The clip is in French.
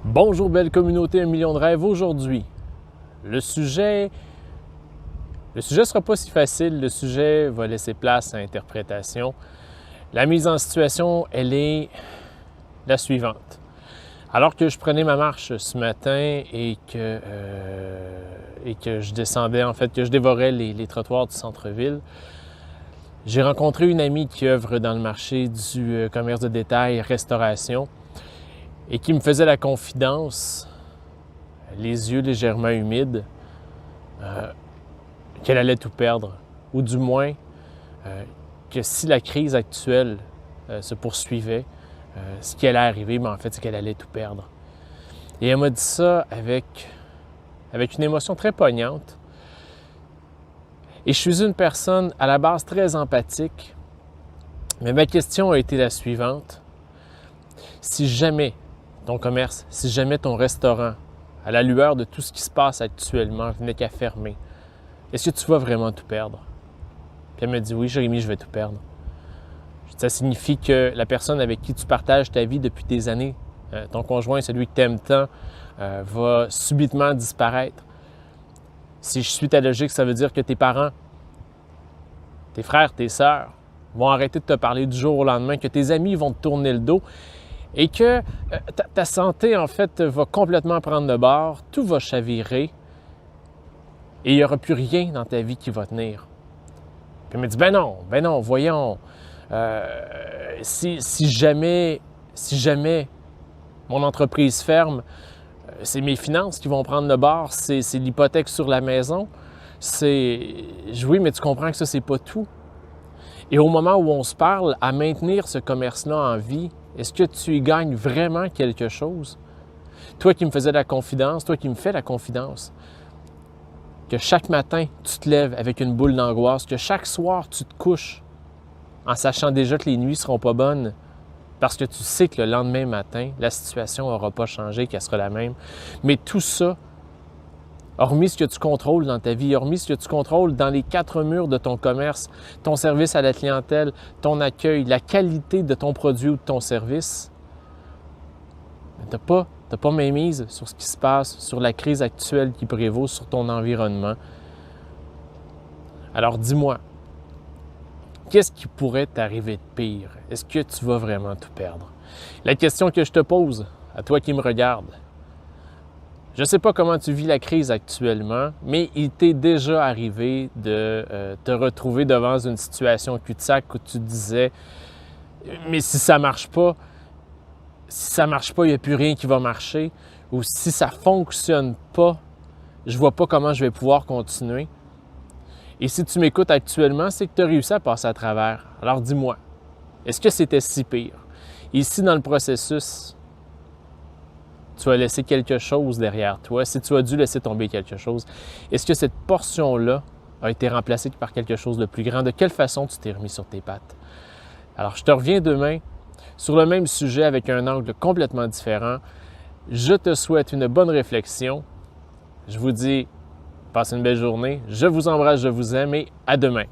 Bonjour belle communauté 1 million de rêves. Aujourd'hui, le sujet sera pas si facile, le sujet va laisser place à l'interprétation. La mise en situation, elle est la suivante. Alors que je prenais ma marche ce matin et que je descendais, en fait, que je dévorais les trottoirs du centre-ville, j'ai rencontré une amie qui œuvre dans le marché du commerce de détail, restauration, et qui me faisait la confidence, les yeux légèrement humides, qu'elle allait tout perdre, ou du moins que si la crise actuelle se poursuivait, ce qui allait arriver, mais en fait, c'est qu'elle allait tout perdre. Et elle m'a dit ça avec une émotion très poignante. Et je suis une personne à la base très empathique, mais ma question a été la suivante. Si jamais ton commerce, si jamais ton restaurant, à la lueur de tout ce qui se passe actuellement, venait qu'à fermer, est-ce que tu vas vraiment tout perdre? Puis elle me dit, oui, Jérémy, je vais tout perdre. Ça signifie que la personne avec qui tu partages ta vie depuis des années, ton conjoint, celui que tu aimes tant, va subitement disparaître. Si je suis ta logique, ça veut dire que tes parents, tes frères, tes sœurs vont arrêter de te parler du jour au lendemain, que tes amis vont te tourner le dos et que ta santé, en fait, va complètement prendre le bord, tout va chavirer et il n'y aura plus rien dans ta vie qui va tenir. Puis elle me dit, ben non, voyons, si jamais mon entreprise ferme, c'est mes finances qui vont prendre le bord, c'est l'hypothèque sur la maison, oui, mais tu comprends que ça, c'est pas tout. Et au moment où on se parle, à maintenir ce commerce-là en vie, est-ce que tu y gagnes vraiment quelque chose? Toi qui me faisais la confidence, toi qui me fais la confidence, que chaque matin, tu te lèves avec une boule d'angoisse, que chaque soir, tu te couches en sachant déjà que les nuits ne seront pas bonnes parce que tu sais que le lendemain matin, la situation n'aura pas changé, qu'elle sera la même. Mais tout ça, hormis ce que tu contrôles dans ta vie, hormis ce que tu contrôles dans les 4 murs de ton commerce, ton service à la clientèle, ton accueil, la qualité de ton produit ou de ton service, tu n'as pas mainmise sur ce qui se passe, sur la crise actuelle qui prévaut, sur ton environnement. Alors dis-moi, qu'est-ce qui pourrait t'arriver de pire? Est-ce que tu vas vraiment tout perdre? La question que je te pose, à toi qui me regardes, je ne sais pas comment tu vis la crise actuellement, mais il t'est déjà arrivé de te retrouver devant une situation cul-de-sac où tu te disais « mais si ça ne marche pas, il n'y a plus rien qui va marcher. » Ou « si ça ne fonctionne pas, je ne vois pas comment je vais pouvoir continuer. » Et si tu m'écoutes actuellement, c'est que tu as réussi à passer à travers. Alors dis-moi, est-ce que c'était si pire? Ici, dans le processus, tu as laissé quelque chose derrière toi. Si tu as dû laisser tomber quelque chose, est-ce que cette portion-là a été remplacée par quelque chose de plus grand? De quelle façon tu t'es remis sur tes pattes? Alors, je te reviens demain sur le même sujet avec un angle complètement différent. Je te souhaite une bonne réflexion. Je vous dis, passe une belle journée. Je vous embrasse, je vous aime et à demain.